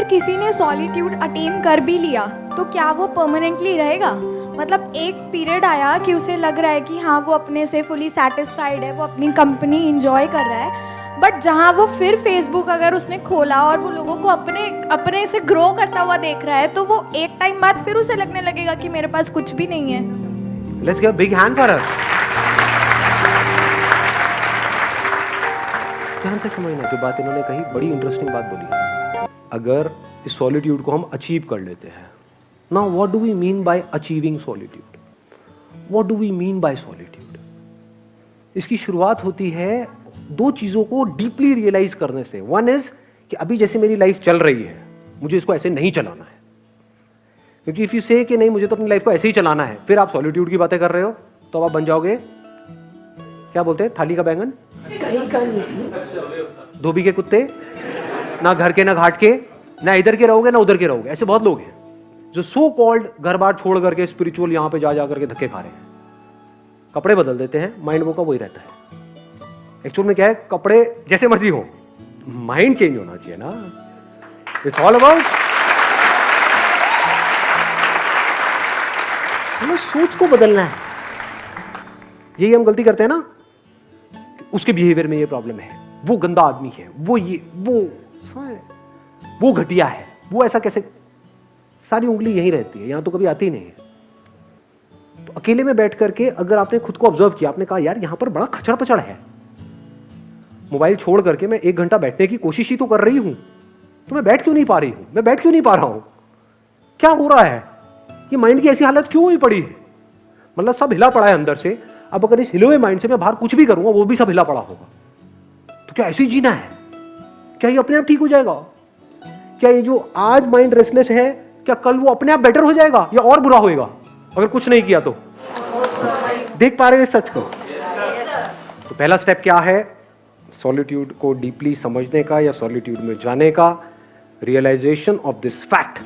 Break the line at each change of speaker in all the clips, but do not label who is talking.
अगर किसी ने सॉलिट्यूड अटेन कर भी लिया तो क्या वो परमानेंटली रहेगा? मतलब एक पीरियड आया कि उसे लग रहा है कि हाँ वो अपने से फुली सेटिस्फाइड है, वो अपनी कंपनी इंजॉय कर रहा है, बट जहाँ वो फिर फेसबुक अगर उसने खोला और वो लोगों को अपने से ग्रो करता हुआ देख रहा है, तो वो एक टाइम बाद फिर उसे लगने लगेगा कि मेरे पास कुछ भी नहीं है।
Let's give a big hand for her. ध्यान से समझना, जो बात इन्होंने कही बड़ी इंटरेस्टिंग बात बोली। अगर इस सॉलिट्यूड को हम अचीव कर लेते हैं, now what do we mean by achieving solitude? What do we mean by solitude? इसकी शुरुआत होती है दो चीजों को डीपली रियलाइज करने से। वन इज कि अभी जैसे मेरी लाइफ चल रही है, मुझे इसको ऐसे नहीं चलाना है। क्योंकि इफ यू से कि नहीं मुझे तो अपनी लाइफ को ऐसे ही चलाना है, फिर आप सॉलिट्यूड की बातें कर रहे हो, तो आप बन जाओगे, क्या बोलते हैं, थाली का बैंगन, धोबी के कुत्ते, ना घर के ना घाट के, ना इधर के रहोगे ना उधर के रहोगे। ऐसे बहुत लोग हैं जो सो कॉल्ड घर बार छोड़ करके स्पिरिचुअल यहां पे जा करके धक्के खा रहे हैं। कपड़े बदल देते हैं, माइंड वो का वही रहता है। एक्चुअल में क्या है, कपड़े जैसे मर्जी हो, माइंड चेंज होना चाहिए ना। इट्स ऑल अबाउट सोच को बदलना है। यही हम गलती करते हैं ना, उसके बिहेवियर में ये प्रॉब्लम है, वो गंदा आदमी है, वो घटिया है, वो ऐसा कैसे, सारी उंगली यही रहती है, यहां तो कभी आती ही नहीं है। तो अकेले में बैठ करके अगर आपने खुद को ऑब्जर्व किया, आपने कहा यार यहां पर बड़ा खचड़ पचड़ है, मोबाइल छोड़ करके मैं 1 घंटा बैठने की कोशिश ही तो कर रही हूं, तो मैं बैठ क्यों नहीं पा रही हूं, मैं बैठ क्यों नहीं पा रहा हूं, क्या हो रहा है, ये माइंड की ऐसी हालत क्यों हुई पड़ी है? मतलब सब हिला पड़ा है अंदर से। अब अगर इस हिले हुए माइंड से मैं बाहर कुछ भी करूंगा, वो भी सब हिला पड़ा होगा। तो क्या ऐसे ही जीना है? क्या ये अपने आप ठीक हो जाएगा? क्या ये जो आज माइंड रेस्टलेस है, क्या कल वो अपने आप बेटर हो जाएगा या और बुरा होएगा अगर कुछ नहीं किया तो? देख पा रहे हो इस सच को? तो पहला स्टेप क्या है सॉलिट्यूड को डीपली समझने का या सॉलिट्यूड में जाने का? रियलाइजेशन ऑफ दिस फैक्ट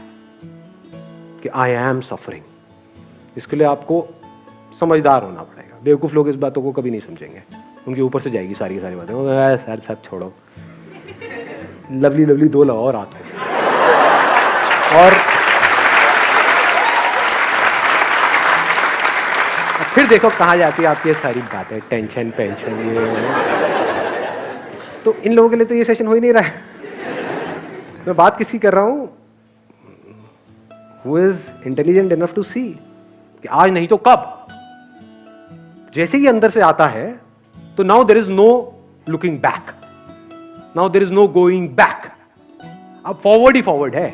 कि आई एम सफरिंग। इसके लिए आपको समझदार होना पड़ेगा। बेवकूफ लोग इस बातों को कभी नहीं समझेंगे, उनके ऊपर से जाएगी सारी बातें। सर सब छोड़ो, लवली लवली 2 लगाओ रात को, और फिर देखो कहाँ जाती है आपकी ये सारी बातें, टेंशन पेंशन ये। तो इन लोगों के लिए तो ये सेशन हो ही नहीं रहा है। मैं बात किसकी कर रहा हूं? Who is intelligent enough to see कि आज नहीं तो कब। जैसे ही अंदर से आता है तो now there is no looking back, now there is no going back. अब फॉरवर्ड ही फॉरवर्ड है।